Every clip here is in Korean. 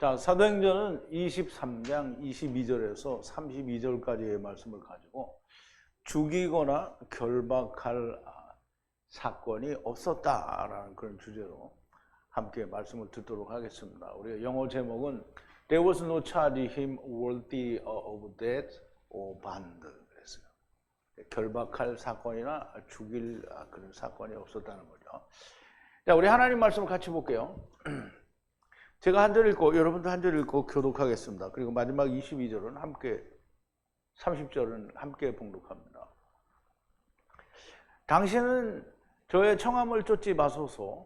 자, 사도행전은 23장 22절에서 32절까지의 말씀을 가지고 죽이거나 결박할 사건이 없었다라는 그런 주제로 함께 말씀을 듣도록 하겠습니다. 우리가 영어 제목은 There was no charge him worthy of death or bond. 그랬어요. 결박할 사건이나 죽일 그런 사건이 없었다는 거죠. 자, 우리 하나님 말씀을 같이 볼게요. 제가 한 절 읽고 여러분도 한 절 읽고 교독하겠습니다. 그리고 마지막 22절은 함께 30절은 함께 봉독합니다. 당신은 저의 청함을 쫓지 마소서.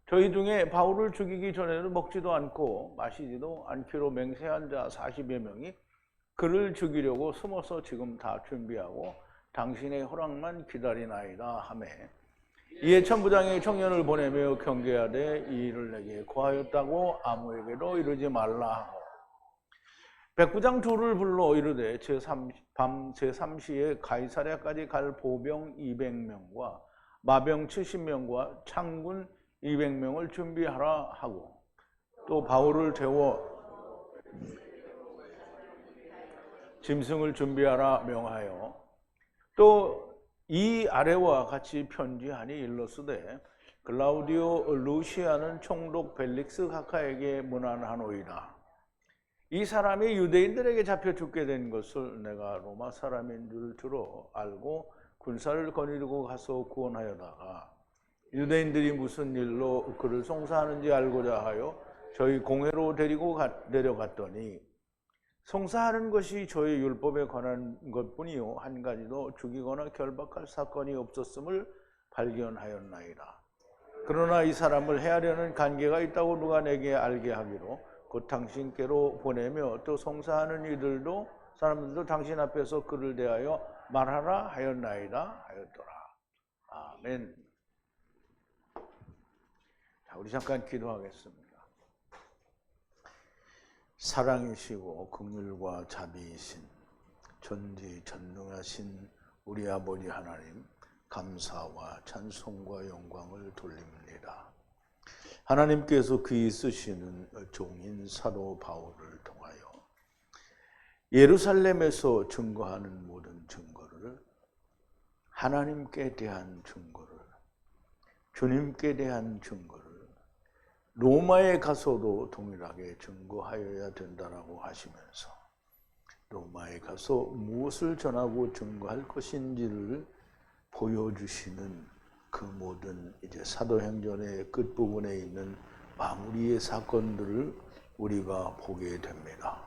저희 중에 바울을 죽이기 전에는 먹지도 않고 마시지도 않기로 맹세한 자 40여 명이 그를 죽이려고 숨어서 지금 다 준비하고 당신의 허락만 기다리나이다 하매 이에 천부장이 청년을 보내며 경계하되 이 일을 내게 고하였다고 아무에게도 이르지 말라 하고 백부장 둘을 불러 이르되 밤 제3시에 가이사랴까지 갈 보병 200명과 마병 70명과 창군 200명을 준비하라 하고 또 바울을 태워 짐승을 준비하라 명하여 또 이 아래와 같이 편지하니 일러스되 글라우디오 루시아는 총독 벨릭스 각하에게 문안하노이다. 이 사람이 유대인들에게 잡혀 죽게 된 것을 내가 로마 사람인 줄 들어 알고 군사를 거느리고 가서 구원하여다가 유대인들이 무슨 일로 그를 송사하는지 알고자 하여 저희 공회로 내려갔더니 송사하는 것이 저희 율법에 관한 것뿐이요 한 가지도 죽이거나 결박할 사건이 없었음을 발견하였나이다. 그러나 이 사람을 해하려는 관계가 있다고 누가 내게 알게 하기로 곧 당신께로 보내며 또 송사하는 이들도 사람들도 당신 앞에서 그를 대하여 말하라 하였나이다 하였더라. 아멘. 자, 우리 잠깐 기도하겠습니다. 사랑이시고 긍휼과 자비이신 전지전능하신 우리 아버지 하나님, 감사와 찬송과 영광을 돌립니다. 하나님께서 귀히 쓰시는 종인 사도 바울을 통하여 예루살렘에서 증거하는 모든 증거를 하나님께 대한 증거를 주님께 대한 증거를 로마에 가서도 동일하게 증거하여야 된다라고 하시면서 로마에 가서 무엇을 전하고 증거할 것인지를 보여주시는 그 모든 이제 사도행전의 끝부분에 있는 마무리의 사건들을 우리가 보게 됩니다.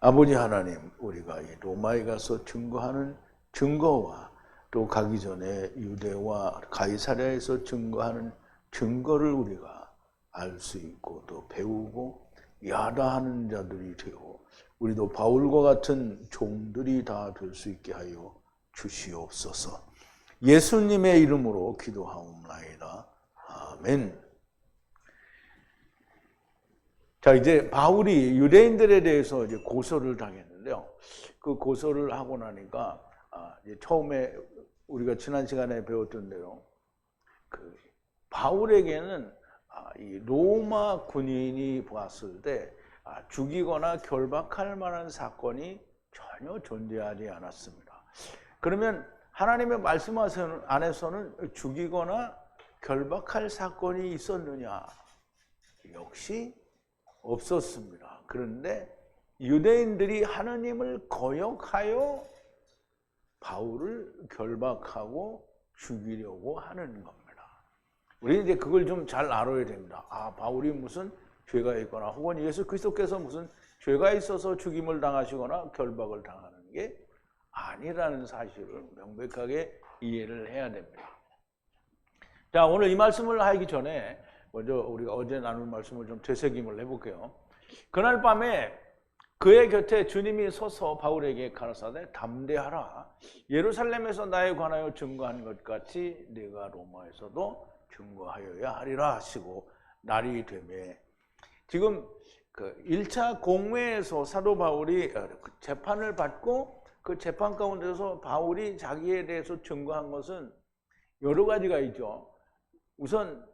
아버지 하나님, 우리가 이 로마에 가서 증거하는 증거와 또 가기 전에 유대와 가이사랴에서 증거하는 증거를 우리가 알 수 있고 또 배우고 야다하는 자들이 되고 우리도 바울과 같은 종들이 다 될 수 있게 하여 주시옵소서. 예수님의 이름으로 기도하옵나이다. 아멘. 자, 이제 바울이 유대인들에 대해서 이제 고소를 당했는데요. 그 고소를 하고 나니까 이제 처음에 우리가 지난 시간에 배웠던 대로 그 바울에게는 이 로마 군인이 보았을 때 죽이거나 결박할 만한 사건이 전혀 존재하지 않았습니다. 그러면 하나님의 말씀 안에서는 죽이거나 결박할 사건이 있었느냐? 역시 없었습니다. 그런데 유대인들이 하나님을 거역하여 바울을 결박하고 죽이려고 하는 겁니다. 우리는 이제 그걸 좀 잘 알아야 됩니다. 바울이 무슨 죄가 있거나 혹은 예수 그리스도께서 무슨 죄가 있어서 죽임을 당하시거나 결박을 당하는 게 아니라는 사실을 명백하게 이해를 해야 됩니다. 자, 오늘 이 말씀을 하기 전에 먼저 우리가 어제 나눈 말씀을 좀 되새김을 해볼게요. 그날 밤에 그의 곁에 주님이 서서 바울에게 가라사대 담대하라. 예루살렘에서 나에 관하여 증거한 것 같이 네가 로마에서도 증거하여야 하리라 하시고 날이 되매 지금 그 1차 공회에서 사도 바울이 재판을 받고 그 재판 가운데서 바울이 자기에 대해서 증거한 것은 여러 가지가 있죠. 우선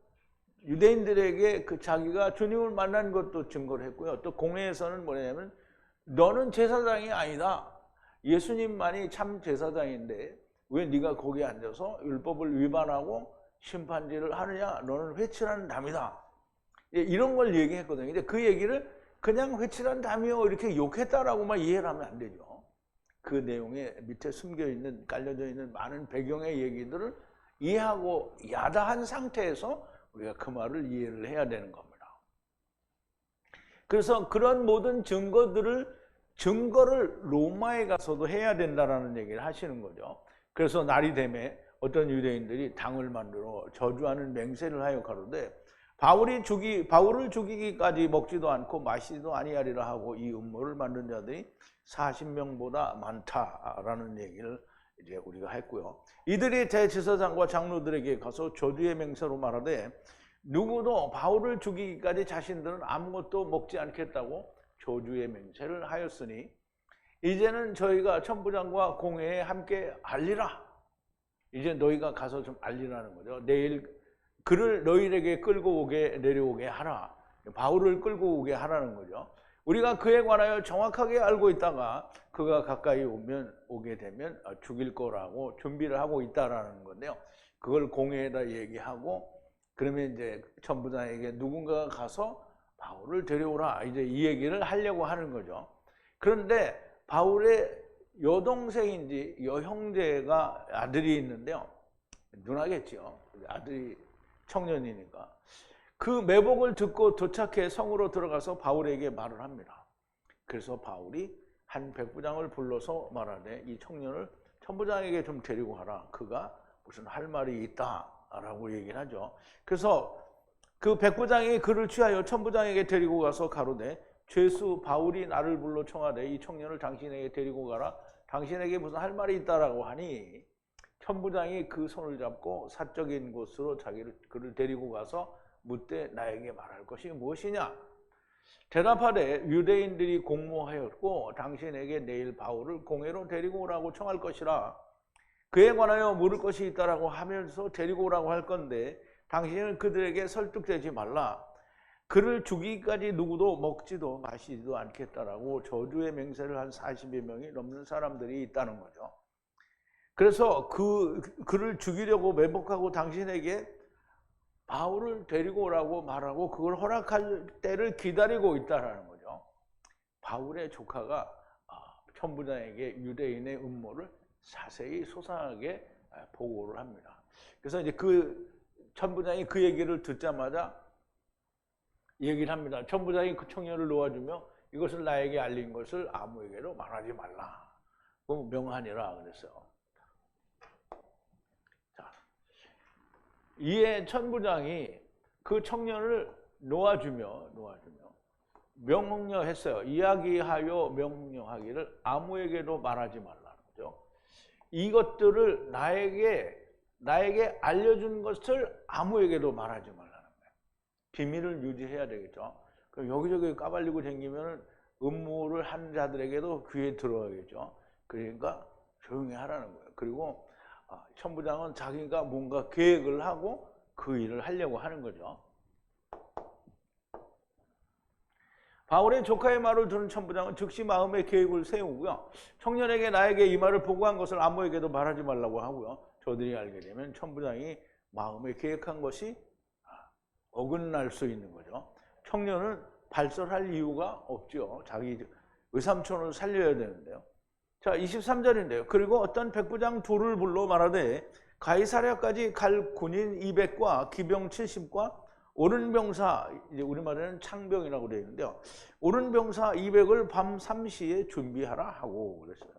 유대인들에게 그 자기가 주님을 만난 것도 증거를 했고요. 또 공회에서는 뭐냐면 너는 제사장이 아니다. 예수님만이 참 제사장인데 왜 네가 거기 앉아서 율법을 위반하고 심판질을 하느냐? 너는 회칠한 담이다. 이런 걸 얘기했거든요. 근데 그 얘기를 그냥 회칠한 담이요 이렇게 욕했다라고만 이해를 하면 안 되죠. 그 내용에 밑에 숨겨있는 깔려져 있는 많은 배경의 얘기들을 이해하고 야다한 상태에서 우리가 그 말을 이해를 해야 되는 겁니다. 그래서 그런 모든 증거를 로마에 가서도 해야 된다라는 얘기를 하시는 거죠. 그래서 날이 되매 어떤 유대인들이 당을 만들어 저주하는 맹세를 하여 가로되 바울을 죽이기까지 먹지도 않고 마시지도 아니하리라 하고 이 음모를 만든 자들이 40명보다 많다라는 얘기를 이제 우리가 했고요. 이들이 대제사장과 장로들에게 가서 저주의 맹세로 말하되 누구도 바울을 죽이기까지 자신들은 아무것도 먹지 않겠다고 저주의 맹세를 하였으니 이제는 저희가 천부장과 공회에 함께 알리라. 이제 너희가 가서 좀 알리라는 거죠. 내일 그를 너희에게 끌고 오게 내려오게 하라. 바울을 끌고 오게 하라는 거죠. 우리가 그에 관하여 정확하게 알고 있다가 그가 가까이 오게 되면 죽일 거라고 준비를 하고 있다라는 건데요. 그걸 공회에다 얘기하고 그러면 이제 천부장에게 누군가가 가서 바울을 데려오라. 이제 이 얘기를 하려고 하는 거죠. 그런데 바울의 여동생인지 여형제가 아들이 있는데요. 누나겠죠. 아들이 청년이니까. 그 매복을 듣고 도착해 성으로 들어가서 바울에게 말을 합니다. 그래서 바울이 한 백부장을 불러서 말하되 이 청년을 천부장에게 좀 데리고 가라. 그가 무슨 할 말이 있다라고 얘기를 하죠. 그래서 그 백부장이 그를 취하여 천부장에게 데리고 가서 가로되 죄수 바울이 나를 불러 청하되 이 청년을 당신에게 데리고 가라. 당신에게 무슨 할 말이 있다라고 하니 천부장이 그 손을 잡고 사적인 곳으로 그를 데리고 가서 묻되 나에게 말할 것이 무엇이냐? 대답하되 유대인들이 공모하였고 당신에게 내일 바울을 공회로 데리고 오라고 청할 것이라. 그에 관하여 물을 것이 있다라고 하면서 데리고 오라고 할 건데 당신은 그들에게 설득되지 말라. 그를 죽이기까지 누구도 먹지도 마시지도 않겠다라고 저주의 맹세를 한 40여 명이 넘는 사람들이 있다는 거죠. 그래서 그를 죽이려고 매복하고 당신에게 바울을 데리고 오라고 말하고 그걸 허락할 때를 기다리고 있다는 거죠. 바울의 조카가 천부장에게 유대인의 음모를 자세히 소상하게 보고를 합니다. 그래서 이제 그 천부장이 그 얘기를 듣자마자 얘기를 합니다. 천부장이 그 청년을 놓아주며 이것을 나에게 알린 것을 아무에게도 말하지 말라. 그럼 명하니라 그랬어요. 자, 이에 천부장이 그 청년을 놓아주며 명령했어요. 이야기하여 명령하기를 아무에게도 말하지 말라는 거죠. 이것들을 나에게 알려준 것을 아무에게도 말하지 말라는 거예요. 비밀을 유지해야 되겠죠. 그럼 여기저기 까발리고 다니면 음모를 한 자들에게도 귀에 들어가겠죠. 그러니까 조용히 하라는 거예요. 그리고 천부장은 자기가 뭔가 계획을 하고 그 일을 하려고 하는 거죠. 바울의 조카의 말을 들은 천부장은 즉시 마음의 계획을 세우고요. 청년에게 나에게 이 말을 보고한 것을 아무에게도 말하지 말라고 하고요. 저들이 알게 되면 천부장이 마음에 계획한 것이 어긋날 수 있는 거죠. 청년은 발설할 이유가 없죠. 자기 외삼촌을 살려야 되는데요. 자, 23절인데요. 그리고 어떤 백부장 둘을 불러 말하되 가이사랴까지 갈 군인 200과 기병 70과 오른 병사, 이제 우리말에는 창병이라고 되어 있는데요. 오른 병사 200을 밤 3시에 준비하라 하고 그랬어요.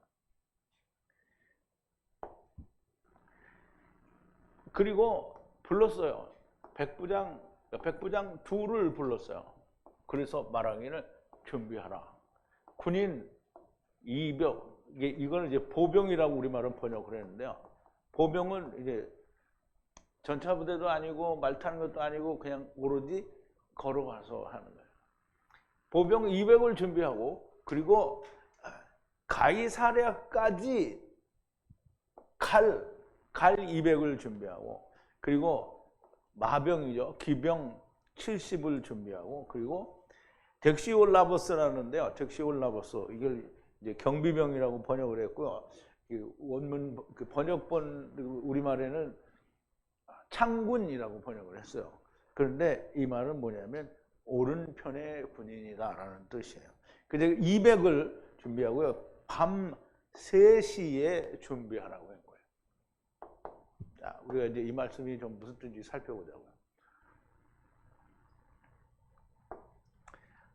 그리고 불렀어요. 백부장 둘을 불렀어요. 그래서 말하기를 준비하라. 군인 200, 이거는 이제 보병이라고 우리말은 번역을 했는데요. 보병은 이제 전차 부대도 아니고 말 타는 것도 아니고 그냥 오로지 걸어가서 하는 거예요. 보병 200을 준비하고 그리고 가이사랴까지 갈 200을 준비하고 그리고 마병이죠. 기병 70을 준비하고, 그리고 덱시올라버스라는데요. 덱시올라버스, 이걸 이제 경비병이라고 번역을 했고요. 원문 그 번역본 우리말에는 창군이라고 번역을 했어요. 그런데 이 말은 뭐냐면 오른편의 군인이다라는 뜻이에요. 그래서 200을 준비하고요. 밤 3시에 준비하라고 한 거예요. 자, 우리가 이제 이 말씀이 좀 무슨 뜻인지 살펴보자고요.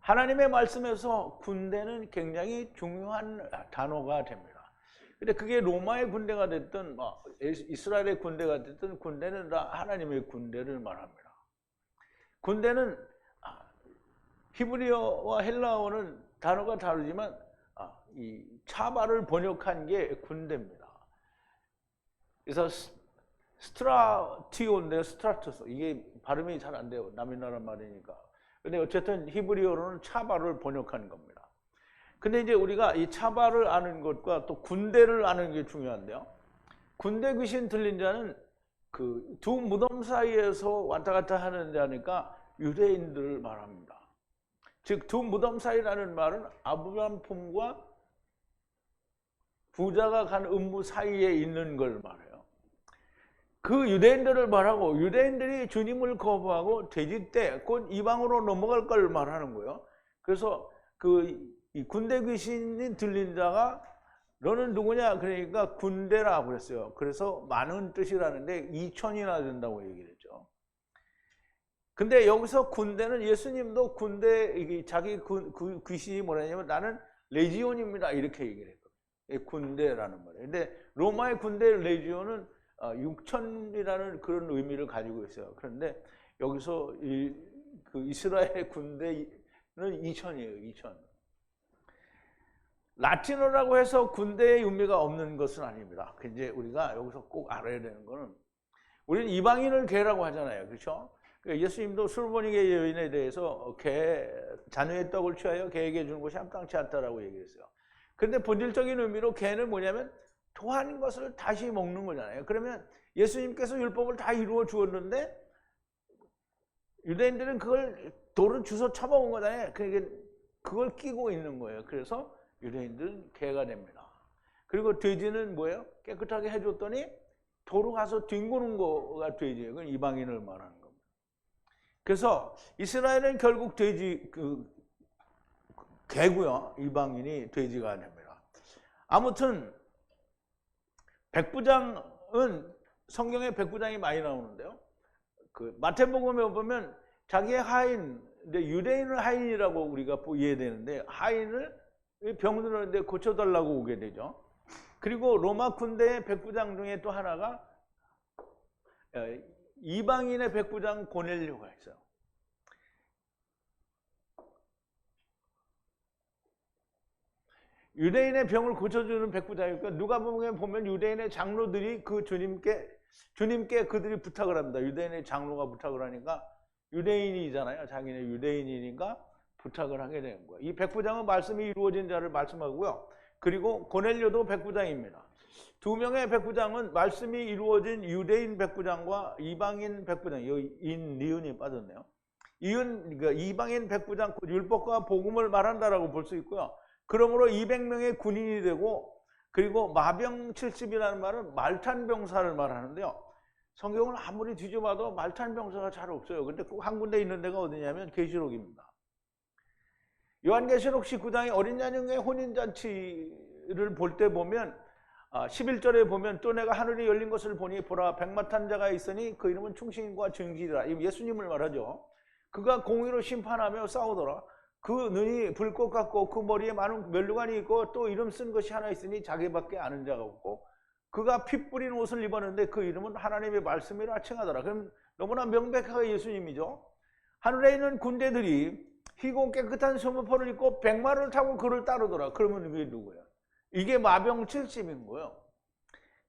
하나님의 말씀에서 군대는 굉장히 중요한 단어가 됩니다. 근데 그게 로마의 군대가 됐든 이스라엘의 군대가 됐든 군대는 다 하나님의 군대를 말합니다. 군대는 히브리어와 헬라어는 단어가 다르지만 이 차바를 번역한 게 군대입니다. 그래서 스트라티오인데요. 스트라토스. 이게 발음이 잘 안 돼요. 남의 나라 말이니까. 근데 어쨌든 히브리어로는 차바를 번역한 겁니다. 근데 이제 우리가 이 차바를 아는 것과 또 군대를 아는 게 중요한데요. 군대 귀신 들린 자는 그 두 무덤 사이에서 왔다 갔다 하는 자니까 유대인들을 말합니다. 즉 두 무덤 사이라는 말은 아브라함 품과 부자가 간 음부 사이에 있는 걸 말해요. 그 유대인들을 말하고 유대인들이 주님을 거부하고 돼지떼 곧 이방으로 넘어갈 걸 말하는 거예요. 그래서 이 군대 귀신이 들린 자가 너는 누구냐? 그러니까 군대라고 그랬어요. 그래서 많은 뜻이라는데 2,000이나 된다고 얘기를 했죠. 근데 여기서 군대는 예수님도 군대 자기 귀신이 뭐라냐면 나는 레지온입니다 이렇게 얘기를 했거든요. 군대라는 말이에요. 근데 로마의 군대 레지온은 6,000이라는 그런 의미를 가지고 있어요. 그런데 여기서 그 이스라엘 군대는 2,000이에요. 2,000. 라틴어라고 해서 군대의 의미가 없는 것은 아닙니다. 이제 우리가 여기서 꼭 알아야 되는 거는 우리는 이방인을 개라고 하잖아요. 그렇죠? 예수님도 술보니게 여인에 대해서 자녀의 떡을 취하여 개에게 주는 것이 합당치 않다라고 얘기했어요. 그런데 본질적인 의미로 개는 뭐냐면 토한 것을 다시 먹는 거잖아요. 그러면 예수님께서 율법을 다 이루어 주었는데 유대인들은 그걸 돌을 주워 처먹은 거잖아요. 그러니까 그걸 끼고 있는 거예요. 그래서 유대인들은 개가 됩니다. 그리고 돼지는 뭐예요? 깨끗하게 해줬더니 도로 가서 뒹구는 거가 돼지예요. 그건 이방인을 말하는 겁니다. 그래서 이스라엘은 결국 개고요. 이방인이 돼지가 됩니다. 아무튼 백부장은 성경에 백부장이 많이 나오는데요. 그 마태복음에 보면 자기의 하인, 유대인을 하인이라고 우리가 이해되는데 하인을 병들었는데 고쳐달라고 오게 되죠. 그리고 로마 군대의 백부장 중에 또 하나가 이방인의 백부장 고넬료가 있어요. 유대인의 병을 고쳐주는 백부장이니까 누가복음에 보면 유대인의 장로들이 그 주님께 그들이 부탁을 합니다. 유대인의 장로가 부탁을 하니까 유대인이잖아요. 자기네 유대인이니까 부탁을 하게 되는 거예요. 이 백부장은 말씀이 이루어진 자를 말씀하고요. 그리고 고넬료도 백부장입니다. 두 명의 백부장은 말씀이 이루어진 유대인 백부장과 이방인 백부장, 여기 니은이 빠졌네요. 그러니까 이방인 백부장, 율법과 복음을 말한다라고 볼 수 있고요. 그러므로 200명의 군인이 되고, 그리고 마병 70이라는 말은 말탄 병사를 말하는데요. 성경을 아무리 뒤져봐도 말탄 병사가 잘 없어요. 근데 꼭 한 군데 있는 데가 어디냐면 계시록입니다. 요한계시록 19장의 어린 양의 혼인잔치를 볼 때 보면 11절에 보면 또 내가 하늘이 열린 것을 보니 보라 백마 탄 자가 있으니 그 이름은 충신과 증기라. 예수님을 말하죠. 그가 공의로 심판하며 싸우더라. 그 눈이 불꽃 같고 그 머리에 많은 멸류관이 있고 또 이름 쓴 것이 하나 있으니 자기밖에 아는 자가 없고 그가 피 뿌린 옷을 입었는데 그 이름은 하나님의 말씀이라 칭하더라. 그럼 너무나 명백하게 예수님이죠. 하늘에 있는 군대들이 희고 깨끗한 소모포를 입고 백마를 타고 그를 따르더라. 그러면 이게 누구야? 이게 마병 70인 거예요.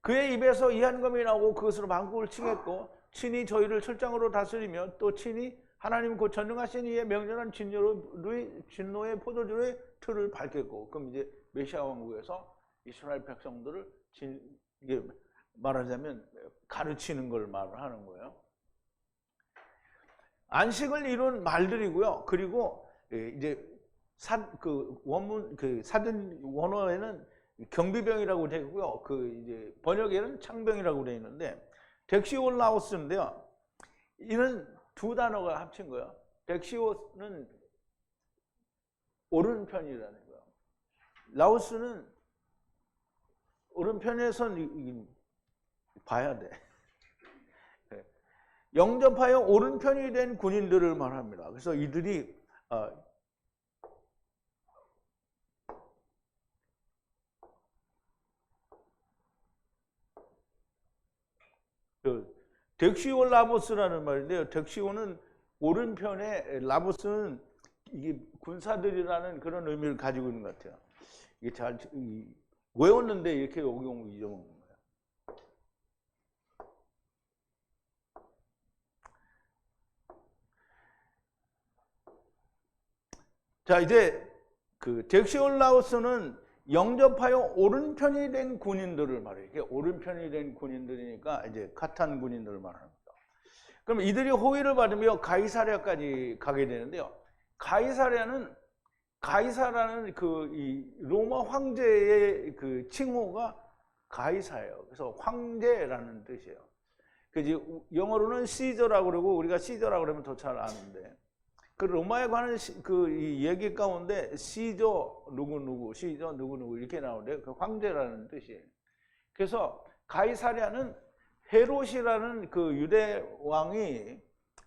그의 입에서 이한검이 나오고 그것으로 만국을 치겠고 친히 저희를 철장으로 다스리며 또 친히 하나님 곧 전능하신 이의 명령한 진노의 포도주의 틀을 밝혔고, 그럼 이제 메시아 왕국에서 이스라엘 백성들을 이게 말하자면 가르치는 걸 말을 하는 거예요. 안식을 이룬 말들이고요. 그리고 이제 원문 사전 원어에는 경비병이라고 되어 있고요. 이제 번역에는 창병이라고 되어 있는데 덱시올라오스인데요. 이는 두 단어가 합친 거예요. 덱시오는 오른편이라는 거예요. 라오스는 오른편에선 봐야 돼. 영접하여 오른편이 된 군인들을 말합니다. 그래서 이들이 덱시오 라보스라는 말인데요. 덱시오는 오른편에, 라보스는 이게 군사들이라는 그런 의미를 가지고 있는 것 같아요. 이게 잘 외웠는데 이렇게 잊어먹는 거예요. 자, 이제 덱시올라오스는 영접하여 오른편이 된 군인들을 말해요. 이게 오른편이 된 군인들이니까 이제 카탄 군인들을 말합니다. 그럼 이들이 호위를 받으며 가이사랴까지 가게 되는데요. 가이사라는 이 로마 황제의 그 칭호가 가이사예요. 그래서 황제라는 뜻이에요. 그지 영어로는 시저라고 그러고 우리가 시저라고 그러면 더 잘 아는데 그 로마에 관한 이 얘기 가운데 시저 누구 시저 누구 이렇게 나오는데 그 황제라는 뜻이에요. 그래서 가이사랴는 헤롯이라는 그 유대 왕이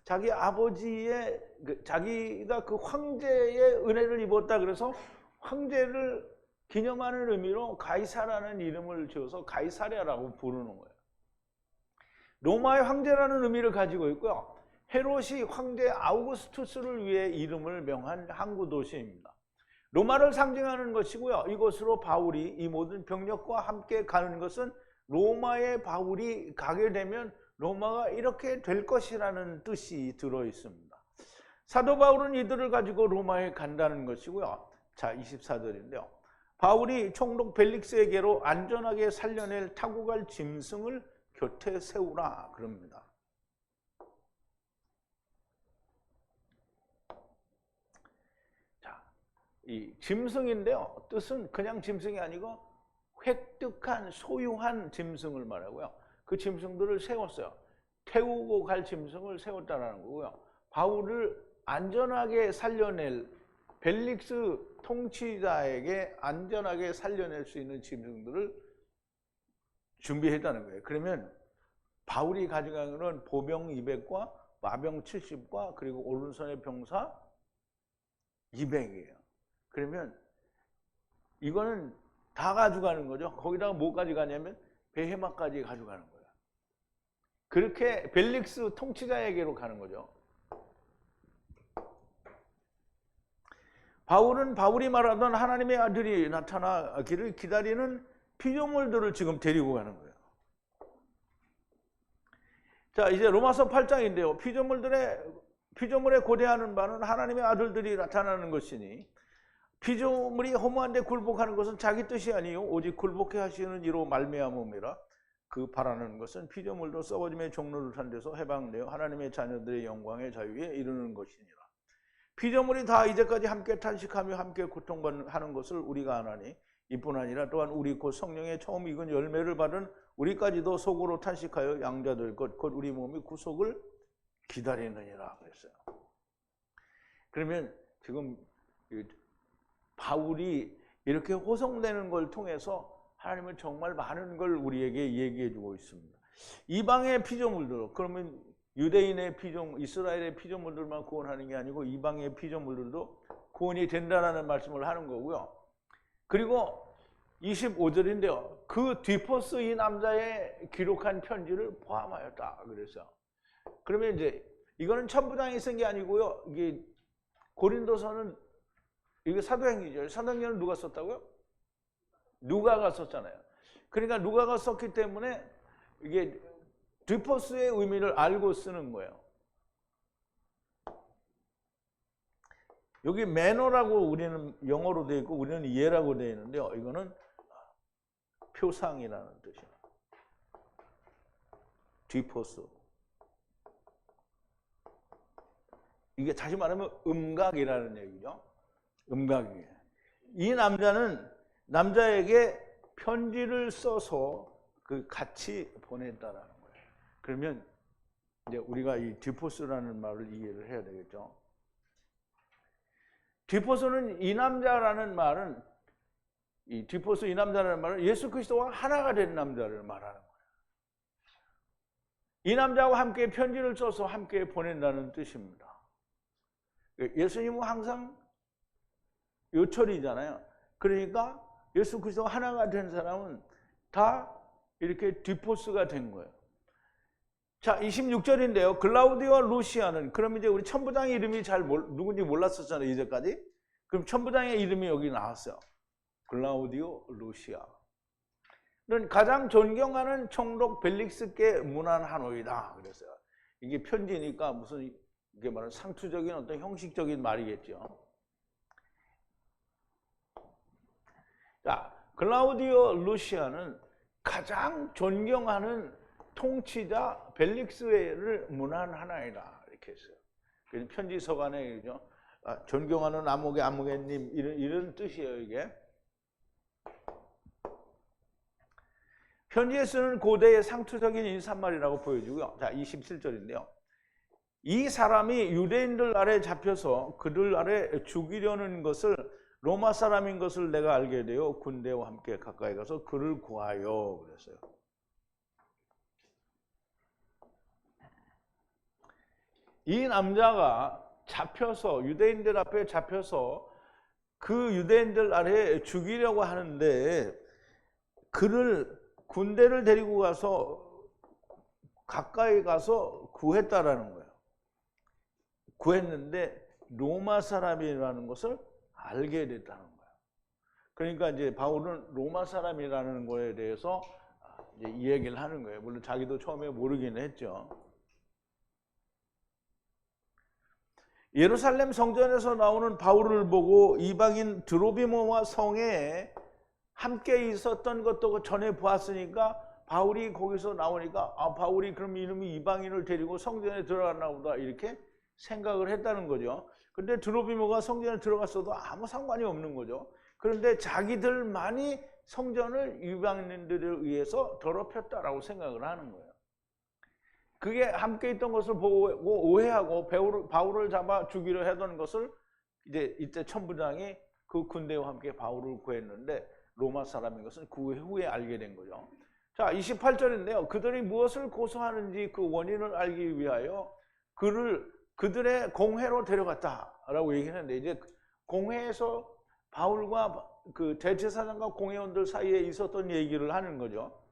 자기 아버지의 자기가 그 황제의 은혜를 입었다 그래서 황제를 기념하는 의미로 가이사라는 이름을 지어서 가이사랴라고 부르는 거예요. 로마의 황제라는 의미를 가지고 있고요. 헤롯이 황제 아우구스투스를 위해 이름을 명한 항구 도시입니다. 로마를 상징하는 것이고요. 이곳으로 바울이 이 모든 병력과 함께 가는 것은 로마에 바울이 가게 되면 로마가 이렇게 될 것이라는 뜻이 들어 있습니다. 사도 바울은 이들을 가지고 로마에 간다는 것이고요. 자, 24절인데요. 바울이 총독 벨릭스에게로 안전하게 살려낼 타고 갈 짐승을 곁에 세우라 그럽니다. 자, 이 짐승인데요. 뜻은 그냥 짐승이 아니고 획득한 소유한 짐승을 말하고요. 그 짐승들을 세웠어요. 태우고 갈 짐승을 세웠다는 거고요. 바울을 안전하게 살려낼 벨릭스 통치자에게 안전하게 살려낼 수 있는 짐승들을 준비했다는 거예요. 그러면 바울이 가져간 것은 보병 200과 마병 70과 그리고 오른손의 병사 200이에요. 그러면 이거는 다 가져가는 거죠. 거기다가 뭐 가져가냐면 베헤마까지 가져가는 거예요. 그렇게 벨릭스 통치자에게로 가는 거죠. 바울은 바울이 말하던 하나님의 아들이 나타나기를 기다리는 피조물들을 지금 데리고 가는 거예요. 자, 이제 로마서 8장인데요. 피조물에 고대하는 바는 하나님의 아들들이 나타나는 것이니 피조물이 허무한데 굴복하는 것은 자기 뜻이 아니요 오직 굴복해 하시는 이로 말미암음이라. 그 바라는 것은 피조물도 썩어짐의 종로를 탄 데서 해방되어 하나님의 자녀들의 영광의 자유에 이르는 것이니라. 피조물이 다 이제까지 함께 탄식하며 함께 고통하는 것을 우리가 아나니 이뿐 아니라 또한 우리 곧 성령의 처음 익은 열매를 받은 우리까지도 속으로 탄식하여 양자될 것 곧 우리 몸이 구속을 기다리느니라 그랬어요. 그러면 지금 바울이 이렇게 호송되는 걸 통해서 하나님은 정말 많은 걸 우리에게 얘기해 주고 있습니다. 이방의 피조물들, 그러면 유대인의 이스라엘의 피조물들만 구원하는 게 아니고 이방의 피조물들도 구원이 된다는 말씀을 하는 거고요. 그리고 25절인데요. 그 디포스 이 남자의 기록한 편지를 포함하였다 그래서 그러면 이제 이거는 천부장이 쓴 게 아니고요. 이게 고린도서는 이게 사도행전이죠. 사도행전은 누가 썼다고요? 누가가 썼잖아요. 그러니까 누가가 썼기 때문에 이게 디포스의 의미를 알고 쓰는 거예요. 여기 매너라고 우리는 영어로 되어 있고 우리는 예라고 되어 있는데요. 이거는 표상이라는 뜻이에요. 디포스. 이게 다시 말하면 음각이라는 얘기죠. 음각이. 이 남자는 남자에게 편지를 써서 그 같이 보냈다라는 거예요. 그러면 이제 우리가 이 디포스라는 말을 이해를 해야 되겠죠. 디포스는 이 남자라는 말은 이 디포스 이 남자라는 말은 예수 그리스도와 하나가 된 남자를 말하는 거예요. 이 남자와 함께 편지를 써서 함께 보낸다는 뜻입니다. 예수님은 항상 요철이잖아요. 그러니까 예수 그리스도와 하나가 된 사람은 다 이렇게 디포스가 된 거예요. 자, 26절인데요. 글라우디오 루시아는, 그럼 이제 우리 천부장의 이름이 누군지 몰랐었잖아요, 이제까지. 그럼 천부장의 이름이 여기 나왔어요. 글라우디오 루시아. 는 가장 존경하는 총독 벨릭스께 문안 하노이다. 그랬어요. 이게 편지니까 무슨 이게 말하는 상투적인 어떤 형식적인 말이겠죠. 자, 글라우디오 루시아는 가장 존경하는 통치자 벨릭스를 문안하나이다. 이렇게 했어요. 그래서 편지 서간에 존경하는 아무개님 이런 뜻이에요, 이게. 편지에 쓰는 고대의 상투적인 인사말이라고 보여주고요. 자, 27절인데요. 이 사람이 유대인들 아래 잡혀서 그들 아래 죽이려는 것을 로마 사람인 것을 내가 알게 되어 군대와 함께 가까이 가서 그를 구하여 그랬어요. 이 남자가 잡혀서 유대인들 앞에 잡혀서 그 유대인들 아래 죽이려고 하는데 그를 군대를 데리고 가서 가까이 가서 구했다라는 거예요. 구했는데 로마 사람이라는 것을 알게 됐다는 거예요. 그러니까 이제 바울은 로마 사람이라는 거에 대해서 이제 이 얘기를 하는 거예요. 물론 자기도 처음에 모르긴 했죠. 예루살렘 성전에서 나오는 바울을 보고 이방인 드로비모와 성에 함께 있었던 것도 전에 보았으니까 바울이 거기서 나오니까 바울이 그럼 이놈이 이방인을 데리고 성전에 들어갔나 보다 이렇게 생각을 했다는 거죠. 근데 드로비모가 성전에 들어갔어도 아무 상관이 없는 거죠. 그런데 자기들만이 성전을 이방인들에 의해서 더럽혔다라고 생각을 하는 거예요. 그게 함께 있던 것을 보고 오해하고 바울을 잡아 죽이려 하던 것을 이제 이때 천부장이 그 군대와 함께 바울을 구했는데 로마 사람인 것은 그 후에 알게 된 거죠. 자, 28절인데요. 그들이 무엇을 고소하는지 그 원인을 알기 위하여 그들의 공회로 데려갔다라고 얘기했는데 이제 공회에서 바울과 그 대제사장과 공회원들 사이에 있었던 얘기를 하는 거죠.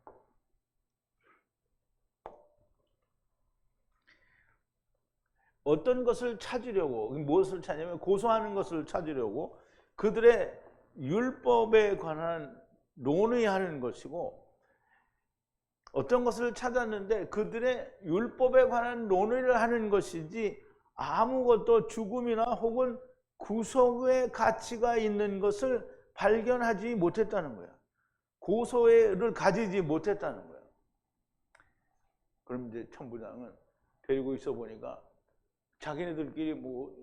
어떤 것을 찾으려고, 무엇을 찾냐면 고소하는 것을 찾으려고 그들의 율법에 관한 논의하는 것이고, 어떤 것을 찾았는데 그들의 율법에 관한 논의를 하는 것이지 아무것도 죽음이나 혹은 구속의 가치가 있는 것을 발견하지 못했다는 거예요. 고소를 가지지 못했다는 거예요. 그럼 이제 천부장은 데리고 있어 보니까 자기네들끼리 뭐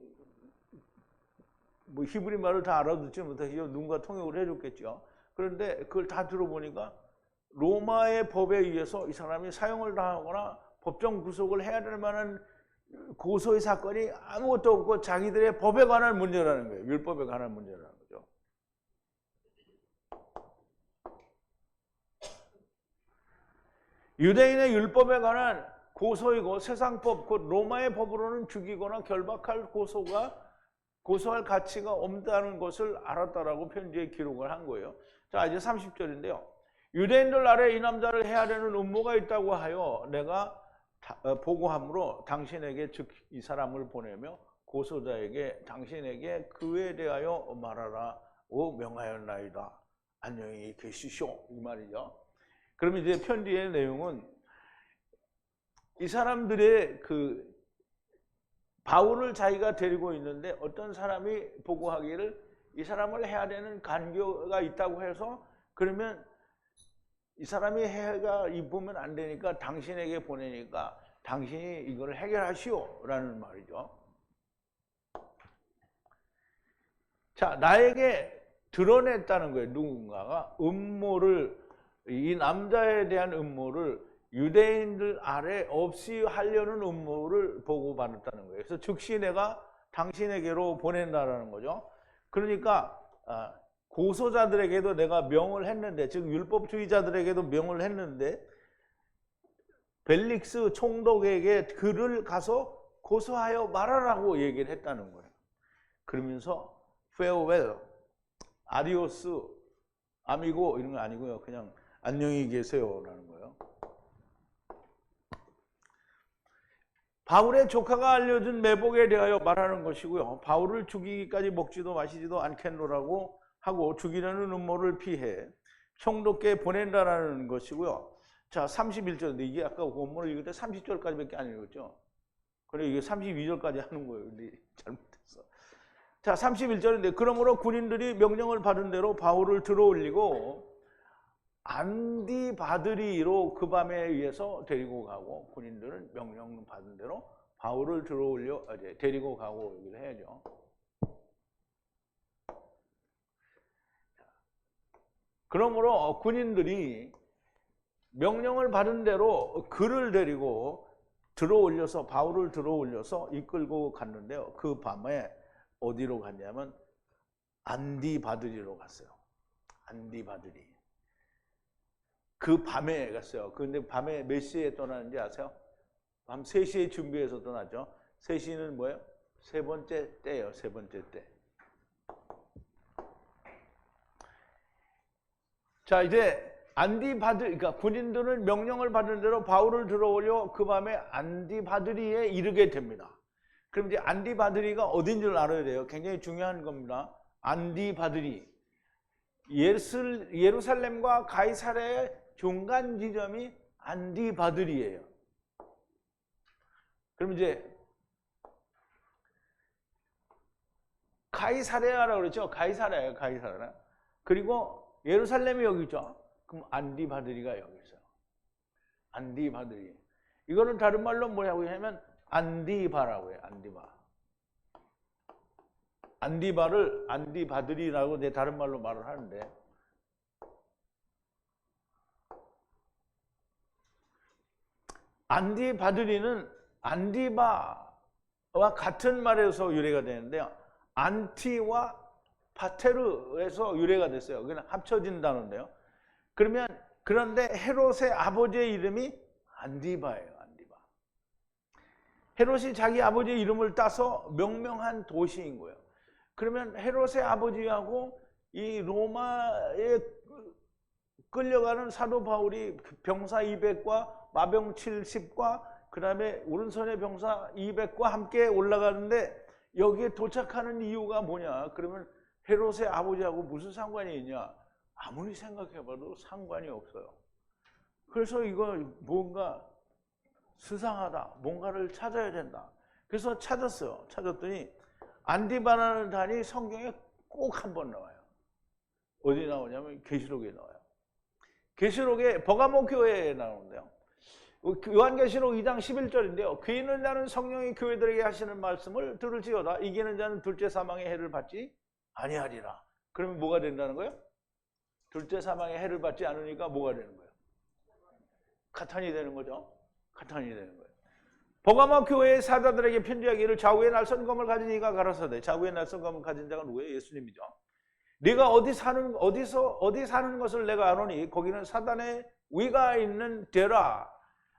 히브리 말을 다 알아듣지 못하시죠. 누군가 통역을 해줬겠죠. 그런데 그걸 다 들어보니까 로마의 법에 의해서 이 사람이 사형을 당하거나 법정 구속을 해야 될 만한 고소의 사건이 아무것도 없고 자기들의 법에 관한 문제라는 거예요. 율법에 관한 문제라는 거죠. 유대인의 율법에 관한 고소이고 세상법, 곧 로마의 법으로는 죽이거나 결박할 고소할 가치가 없다는 것을 알았다라고 편지에 기록을 한 거예요. 자, 이제 30절인데요. 유대인들 아래 이 남자를 해야 되는 음모가 있다고 하여 내가 보고함으로 당신에게 즉 이 사람을 보내며 고소자에게 당신에게 그에 대하여 말하라고 명하였나이다. 안녕히 계시쇼 이 말이죠. 그럼 이제 편지의 내용은 이 사람들의 그 바울을 자기가 데리고 있는데 어떤 사람이 보고하기를 이 사람을 해야 되는 간교가 있다고 해서 그러면 이 사람이 해가 입으면 안 되니까 당신에게 보내니까 당신이 이걸 해결하시오 라는 말이죠. 자, 나에게 드러냈다는 거예요. 누군가가 음모를, 이 남자에 대한 음모를 유대인들 아래 없이 하려는 음모를 보고받았다는 거예요. 그래서 즉시 내가 당신에게로 보낸다라는 거죠. 그러니까 고소자들에게도 내가 명을 했는데, 즉 율법주의자들에게도 명을 했는데 벨릭스 총독에게 그를 가서 고소하여 말하라고 얘기를 했다는 거예요. 그러면서 farewell, 아디오스, 아미고 이런 거 아니고요. 그냥 안녕히 계세요라는 거예요. 바울의 조카가 알려준 매복에 대하여 말하는 것이고요. 바울을 죽이기까지 먹지도 마시지도 않겠노라고 하고 죽이려는 음모를 피해 총독께 보낸다라는 것이고요. 자, 31절인데 이게 아까 원문을 읽을 때 30절까지밖에 안 읽었죠. 그래 이게 32절까지 하는 거예요. 근데 잘못했어. 자, 31절인데 그러므로 군인들이 명령을 받은 대로 바울을 들어올리고 안디바드리로 그 밤에 의해서 데리고 가고, 군인들은 명령 받은 대로 바울을 들어올려 데리고 가고 얘기를 해야죠. 그러므로 군인들이 명령을 받은 대로 그를 데리고 들어올려서 바울을 들어올려서 이끌고 갔는데요. 그 밤에 어디로 갔냐면 안디바드리로 갔어요. 안디바드리. 그 밤에 갔어요. 그런데 밤에 몇 시에 떠나는지 아세요? 밤 3시에 준비해서 떠났죠. 3시는 뭐예요? 세 번째 때예요. 세 번째 때. 자, 이제 그러니까 군인들은 명령을 받은 대로 바울을 들어올려 그 밤에 안디바드리에 이르게 됩니다. 그럼 이제 안디바드리가 어딘 줄 알아야 돼요. 굉장히 중요한 겁니다. 안디바드리. 예루살렘과 가이사랴의 중간 지점이 안디바드리예요. 그럼 이제 가이사랴라고 그랬죠. 가이사랴예요. 가이사랴. 그리고 예루살렘이 여기 있죠. 그럼 안디바드리가 여기 있어요. 안디바드리. 이거는 다른 말로 뭐라고 하냐면 안디바라고 해요. 안디바. 안디바를 안디바드리라고 내 다른 말로 말을 하는데, 안디바드리는 안디바와 같은 말에서 유래가 되는데요. 안티와 파테르에서 유래가 됐어요. 그냥 합쳐진 단어인데요. 그런데 헤롯의 아버지의 이름이 안디바예요. 안디바. 헤롯이 자기 아버지의 이름을 따서 명명한 도시인 거예요. 그러면 헤롯의 아버지하고 이 로마에 끌려가는 사도 바울이 병사 200과 마병 70과 그 다음에 오른손의 병사 200과 함께 올라가는데, 여기에 도착하는 이유가 뭐냐? 그러면 헤롯의 아버지하고 무슨 상관이 있냐? 아무리 생각해봐도 상관이 없어요. 그래서 이거 뭔가 수상하다. 뭔가를 찾아야 된다. 그래서 찾았어요. 찾았더니 안디바라는 단이 성경에 꼭 한 번 나와요. 어디 나오냐면 계시록에 나와요. 계시록에 버가모 교회에 나오는데요. 요한계시록 2장 11절인데요. 귀 있는 자는 성령이 교회들에게 하시는 말씀을 들을지어다. 이기는 자는 둘째 사망의 해를 받지 아니하리라. 그러면 뭐가 된다는 거예요? 둘째 사망의 해를 받지 않으니까 뭐가 되는 거예요? 가탄이 되는 거죠. 가탄이 되는 거예요. 버가모 교회의 사자들에게 편지하기를 좌우에 날선 검을 가진 이가 가라사대. 좌우에 날선 검을 가진 자가 누구예요? 예수님이죠. 네가 어디 사는 것을 내가 아노니 거기는 사단의 위가 있는 데라.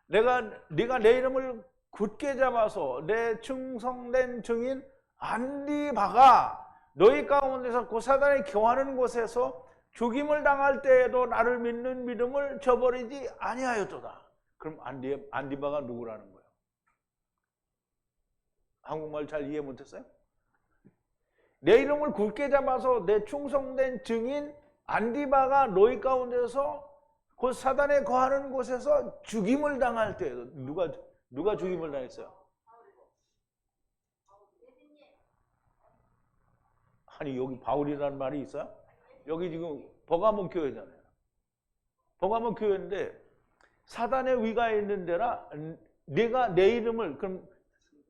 네가 내 이름을 굳게 잡아서 내 충성된 증인 안디바가 너희 가운데서 그 사단이 교하는 곳에서 죽임을 당할 때에도 나를 믿는 믿음을 저버리지 아니하였도다. 그럼 안디바가 누구라는 거예요? 한국말 잘 이해 못했어요? 내 이름을 굳게 잡아서 내 충성된 증인 안디바가 너희 가운데서 그 사단에 거하는 곳에서 죽임을 당할 때에도 누가 죽임을 당했어요? 아니 여기 바울이라는 말이 있어요? 여기 지금 버가모 교회잖아요. 버가모 교회인데 사단의 위가 있는 데라 네가 내 이름을, 그럼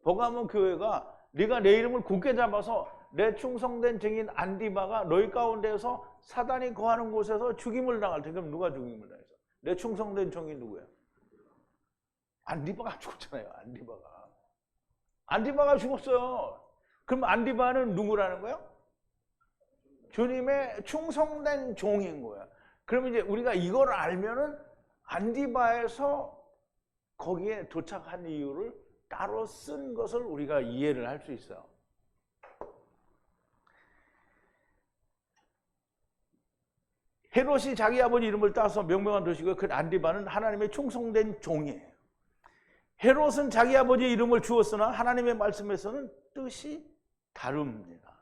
버가모 교회가 네가 내 이름을 굳게 잡아서 내 충성된 증인 안디바가 너희 가운데서 사단이 거하는 곳에서 죽임을 당할 테. 그럼 누가 죽임을 당했어? 내 충성된 종이 누구야? 안디바가 죽었잖아요. 안디바가 죽었어요. 그럼 안디바는 누구라는 거예요? 주님의 충성된 종인 거야. 그러면 이제 우리가 이걸 알면은 안디바에서 거기에 도착한 이유를 따로 쓴 것을 우리가 이해를 할 수 있어요. 헤롯이 자기 아버지 이름을 따서 명명한 도시고 그 안디바는 하나님의 충성된 종이에요. 헤롯은 자기 아버지 이름을 주었으나 하나님의 말씀에서는 뜻이 다릅니다.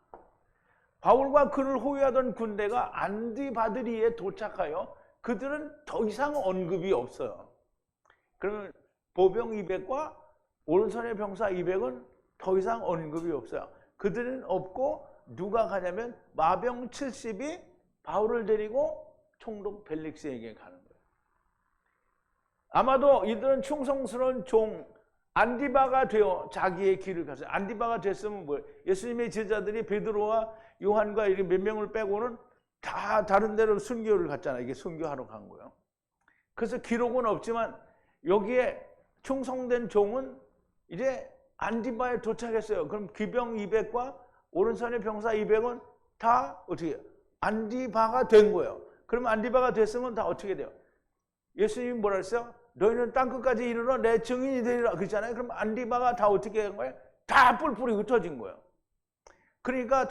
바울과 그를 호위하던 군대가 안디바드리에 도착하여 그들은 더 이상 언급이 없어요. 그러면 보병 200과 오른손의 병사 200은 더 이상 언급이 없어요. 그들은 없고 누가 가냐면 마병 70이 바울을 데리고 총독 벨릭스에게 가는 거예요. 아마도 이들은 충성스러운 종 안디바가 되어 자기의 길을 갔어요. 안디바가 됐으면 뭐예요? 예수님의 제자들이 베드로와 요한과 이렇게 몇 명을 빼고는 다 다른 데로 순교를 갔잖아요. 이게 순교하러 간 거예요. 그래서 기록은 없지만 여기에 충성된 종은 이제 안디바에 도착했어요. 그럼 기병 200과 오른손의 병사 200은 다 어떻게 해요? 안디바가 된 거예요. 그러면 안디바가 됐으면 다 어떻게 돼요? 예수님이 뭐라 했어요? 너희는 땅끝까지 이르러 내 증인이 되리라 그랬잖아요. 그럼 안디바가 다 어떻게 한 거예요? 다 뿔뿔이 흩어진 거예요. 그러니까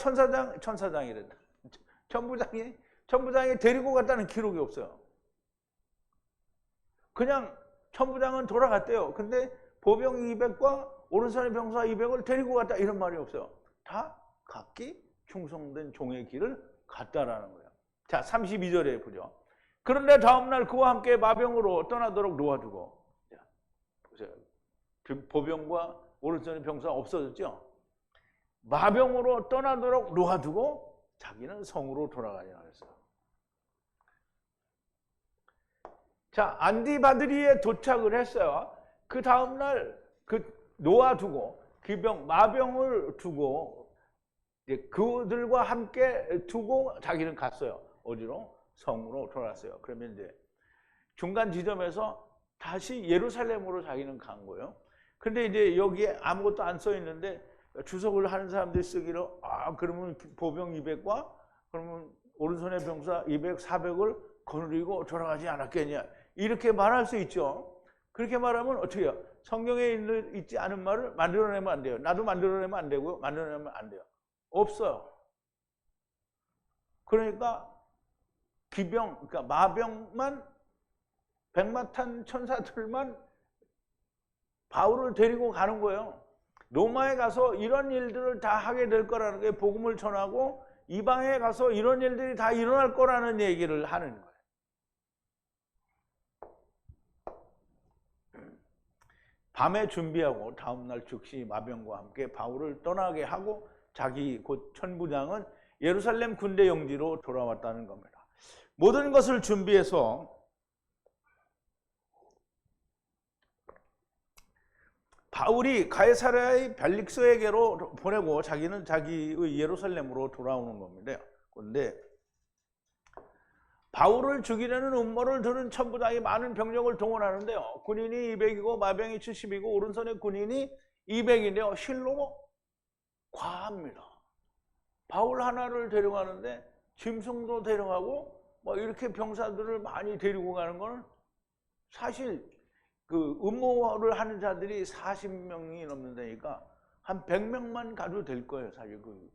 천부장이 데리고 갔다는 기록이 없어요. 그냥 천부장은 돌아갔대요. 근데 보병 200과 오른손의 병사 200을 데리고 갔다 이런 말이 없어요. 다 각기 충성된 종의 길을 갔다라는 거예요. 자, 32절에 보죠. 그런데 다음날 그와 함께 마병으로 떠나도록 놓아두고, 자, 보세요. 보병과 오른손의 병사가 없어졌죠. 마병으로 떠나도록 놓아두고 자기는 성으로 돌아가냐 그랬어요. 자, 안디바드리에 도착을 했어요. 그 다음날 놓아두고 마병을 두고 그들과 함께 두고 자기는 갔어요. 어디로? 성으로 돌아왔어요. 그러면 이제 중간 지점에서 다시 예루살렘으로 자기는 간 거예요. 근데 이제 여기에 아무것도 안 써 있는데 주석을 하는 사람들이 쓰기로 그러면 보병 200과 그러면 오른손의 병사 200, 400을 거느리고 돌아가지 않았겠냐 이렇게 말할 수 있죠. 그렇게 말하면 어떻게 해요? 성경에 있지 않은 말을 만들어내면 안 돼요. 나도 만들어내면 안 되고요. 만들어내면 안 돼요. 없어요. 그러니까 그러니까 마병만 백마탄 천사들만 바울을 데리고 가는 거예요. 로마에 가서 이런 일들을 다 하게 될 거라는 게 복음을 전하고 이방에 가서 이런 일들이 다 일어날 거라는 얘기를 하는 거예요. 밤에 준비하고 다음날 즉시 마병과 함께 바울을 떠나게 하고 자기 곧 천부장은 예루살렘 군대 영지로 돌아왔다는 겁니다. 모든 것을 준비해서 바울이 가이사랴의 벨릭스에게로 보내고 자기는 자기의 예루살렘으로 돌아오는 겁니다. 그런데 바울을 죽이려는 음모를 들은 천부장이 많은 병력을 동원하는데요. 군인이 200이고 마병이 70이고 오른손에 군인이 200인데요. 실로 과합니다. 바울 하나를 데려가는데 짐승도 데려가고 이렇게 병사들을 많이 데리고 가는 거는 사실 그 음모를 하는 자들이 40명이 넘는다니까 한 100명만 가도 될 거예요. 사실 그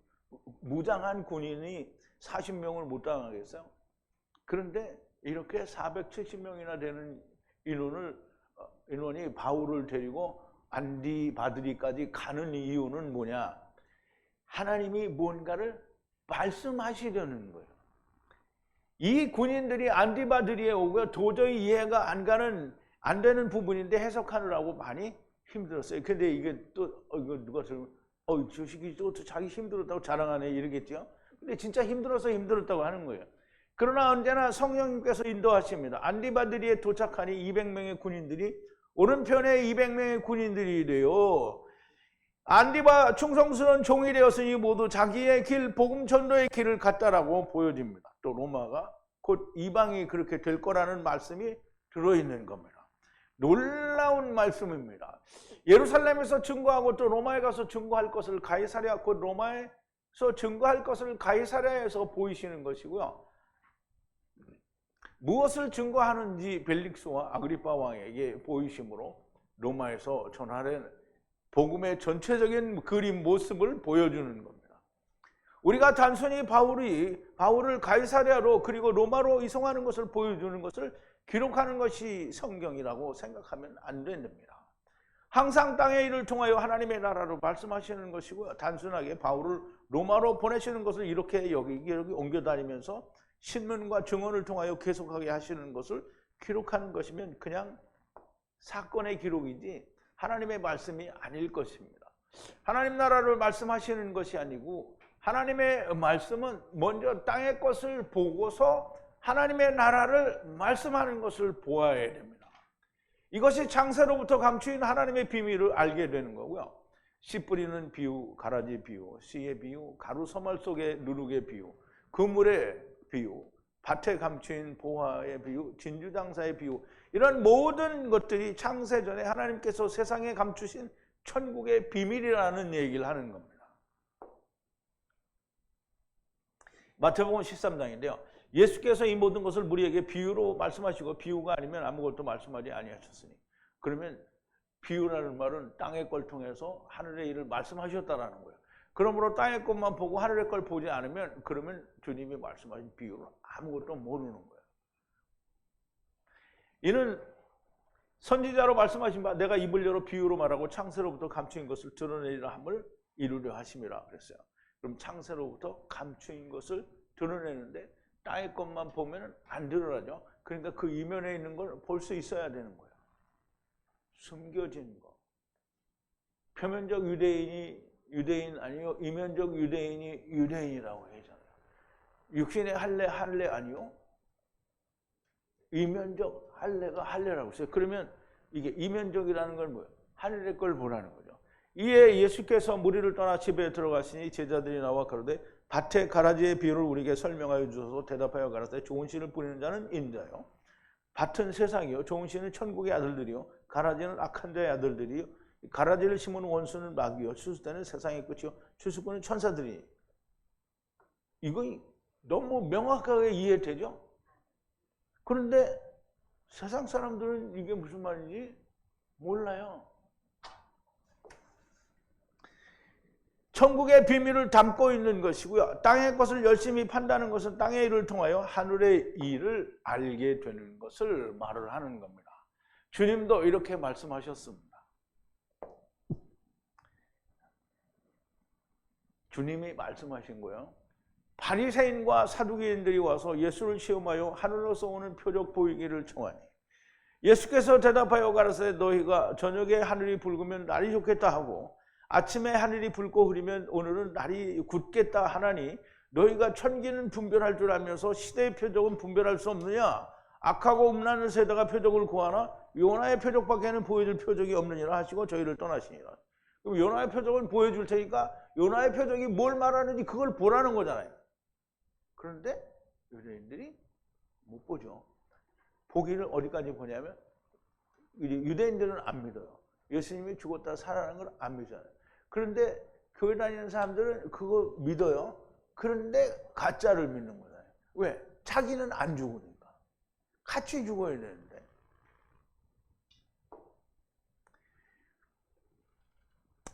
무장한 군인이 40명을 못 당하겠어요. 그런데 이렇게 470명이나 되는 인원이 바울을 데리고 안디바드리까지 가는 이유는 뭐냐? 하나님이 뭔가를 말씀하시려는 거예요. 이 군인들이 안디바드리에 오고 도저히 이해가 안 되는 부분인데 해석하느라고 많이 힘들었어요. 근데 이게 또 이거 누가 들으면 저 새끼 또 자기 힘들었다고 자랑하네 이러겠죠. 근데 진짜 힘들었다고 하는 거예요. 그러나 언제나 성령님께서 인도하십니다. 안디바드리에 도착하니 200명의 군인들이 오른편에 200명의 군인들이 돼요. 안디바 충성스러운 종이 되었으니 모두 자기의 길, 복음 전도의 길을 갔다라고 보여집니다. 또 로마가 곧 이방이 그렇게 될 거라는 말씀이 들어있는 겁니다. 놀라운 말씀입니다. 예루살렘에서 증거하고 또 로마에 가서 증거할 것을 가이사랴, 곧 로마에서 증거할 것을 가이사랴에서 보이시는 것이고요. 무엇을 증거하는지 벨릭스와 아그리파 왕에게 보이심으로 로마에서 전하는 복음의 전체적인 그림 모습을 보여주는 겁니다. 우리가 단순히 바울을 가이사랴로 그리고 로마로 이송하는 것을 보여주는 것을 기록하는 것이 성경이라고 생각하면 안 됩니다. 항상 땅의 일을 통하여 하나님의 나라로 말씀하시는 것이고요. 단순하게 바울을 로마로 보내시는 것을 이렇게 여기 옮겨다니면서 신문과 증언을 통하여 계속하게 하시는 것을 기록하는 것이면 그냥 사건의 기록이지 하나님의 말씀이 아닐 것입니다. 하나님 나라를 말씀하시는 것이 아니고 하나님의 말씀은 먼저 땅의 것을 보고서 하나님의 나라를 말씀하는 것을 보아야 됩니다. 이것이 창세로부터 감추인 하나님의 비밀을 알게 되는 거고요. 씨 뿌리는 비유, 가라지 비유, 씨의 비유, 가루 서말 속의 누룩의 비유, 그물의 비유, 밭에 감추인 보화의 비유, 진주장사의 비유, 이런 모든 것들이 창세전에 하나님께서 세상에 감추신 천국의 비밀이라는 얘기를 하는 겁니다. 마태복음 13장인데요. 예수께서 이 모든 것을 우리에게 비유로 말씀하시고 비유가 아니면 아무것도 말씀하지 아니하셨으니, 그러면 비유라는 말은 땅의 걸 통해서 하늘의 일을 말씀하셨다라는 거예요. 그러므로 땅의 것만 보고 하늘의 걸 보지 않으면 그러면 주님이 말씀하신 비유를 아무것도 모르는 거예요. 이는 선지자로 말씀하신 바 내가 입을 열어 비유로 말하고 창세로부터 감추인 것을 드러내리라 함을 이루려 하심이라 그랬어요. 그럼 창세로부터 감추인 것을 드러내는데 땅의 것만 보면 안 드러나죠. 그러니까 그 이면에 있는 걸 볼 수 있어야 되는 거예요. 숨겨진 거. 표면적 유대인이 유대인 아니요, 이면적 유대인이 유대인이라고 하잖아요. 육신의 할례 아니요, 이면적 할례가 할례라고 했어요. 그러면 이게 이면적이라는 건 뭐예요? 하늘의 걸 보라는 거죠. 이에 예수께서 무리를 떠나 집에 들어가시니 제자들이 나와 가로되 밭의 가라지의 비유를 우리에게 설명하여 주소서. 대답하여 가라사대 좋은 씨를 뿌리는 자는 인자요, 밭은 세상이요, 좋은 씨는 천국의 아들들이요, 가라지는 악한 자의 아들들이요, 가라지를 심은 원수는 마귀요, 추수때는 세상의 끝이요, 추수꾼은 천사들이. 이거 너무 명확하게 이해되죠? 그런데 세상 사람들은 이게 무슨 말인지 몰라요. 천국의 비밀을 담고 있는 것이고요. 땅의 것을 열심히 판다는 것은 땅의 일을 통하여 하늘의 일을 알게 되는 것을 말을 하는 겁니다. 주님도 이렇게 말씀하셨습니다. 주님이 말씀하신 거예요. 바리새인과 사두개인들이 와서 예수를 시험하여 하늘로서 오는 표적 보이기를 청하니 예수께서 대답하여 가라사대 너희가 저녁에 하늘이 붉으면 날이 좋겠다 하고 아침에 하늘이 붉고 흐리면 오늘은 날이 굳겠다 하나니 너희가 천기는 분별할 줄 알면서 시대의 표적은 분별할 수 없느냐? 악하고 음란한 세대가 표적을 구하나 요나의 표적밖에는 보여줄 표적이 없느니라 하시고 저희를 떠나시니라. 그럼 요나의 표적은 보여줄 테니까 요나의 표적이 뭘 말하는지 그걸 보라는 거잖아요. 그런데 유대인들이 못 보죠. 보기를 어디까지 보냐면 유대인들은 안 믿어요. 예수님이 죽었다 살아난 걸 안 믿잖아요. 그런데 교회 다니는 사람들은 그거 믿어요. 그런데 가짜를 믿는 거잖아요. 왜? 자기는 안 죽으니까. 같이 죽어야 되는데.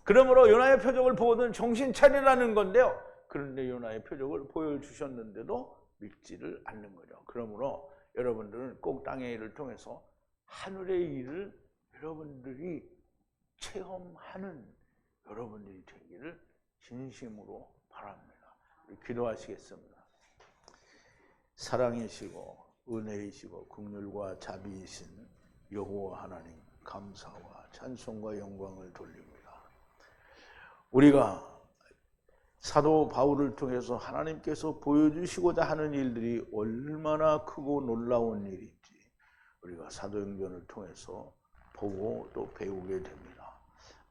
그러므로 요나의 표적을 보거든 정신 차리라는 건데요. 그런데 요나의 표적을 보여주셨는데도 믿지를 않는 거죠. 그러므로 여러분들은 꼭 땅의 일을 통해서 하늘의 일을 여러분들이 체험하는 여러분들이 되기를 진심으로 바랍니다. 기도하시겠습니다. 사랑이시고 은혜이시고 긍휼과 자비이신 여호와 하나님, 감사와 찬송과 영광을 돌립니다. 우리가 사도 바울을 통해서 하나님께서 보여주시고자 하는 일들이 얼마나 크고 놀라운 일인지 우리가 사도행전을 통해서 보고 또 배우게 됩니다.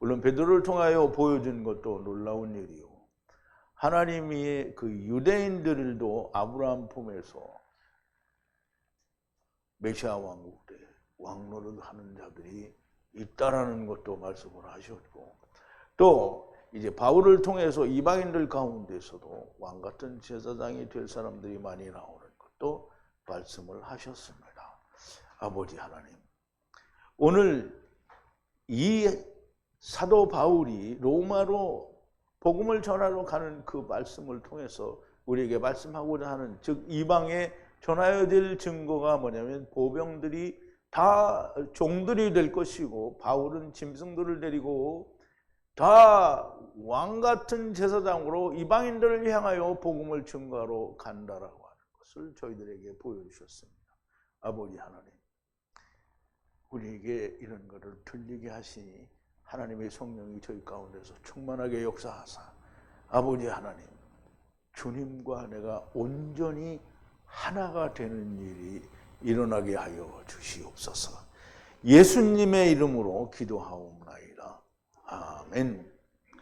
물론 베드로를 통하여 보여준 것도 놀라운 일이요. 하나님이 그 유대인들도 아브라함 품에서 메시아 왕국에 왕노릇 하는 자들이 있다라는 것도 말씀을 하셨고, 또 이제 바울을 통해서 이방인들 가운데서도 왕 같은 제사장이 될 사람들이 많이 나오는 것도 말씀을 하셨습니다. 아버지 하나님, 오늘 이 사도 바울이 로마로 복음을 전하러 가는 그 말씀을 통해서 우리에게 말씀하고자 하는, 즉 이방에 전하여야 될 증거가 뭐냐면 보병들이 다 종들이 될 것이고 바울은 짐승들을 데리고 다 왕같은 제사장으로 이방인들을 향하여 복음을 증거하러 간다라고 하는 것을 저희들에게 보여주셨습니다. 아버지 하나님, 우리에게 이런 것을 들리게 하시니 하나님의 성령이 저희 가운데서 충만하게 역사하사 아버지 하나님, 주님과 내가 온전히 하나가 되는 일이 일어나게 하여 주시옵소서. 예수님의 이름으로 기도하옵나이다. 아멘.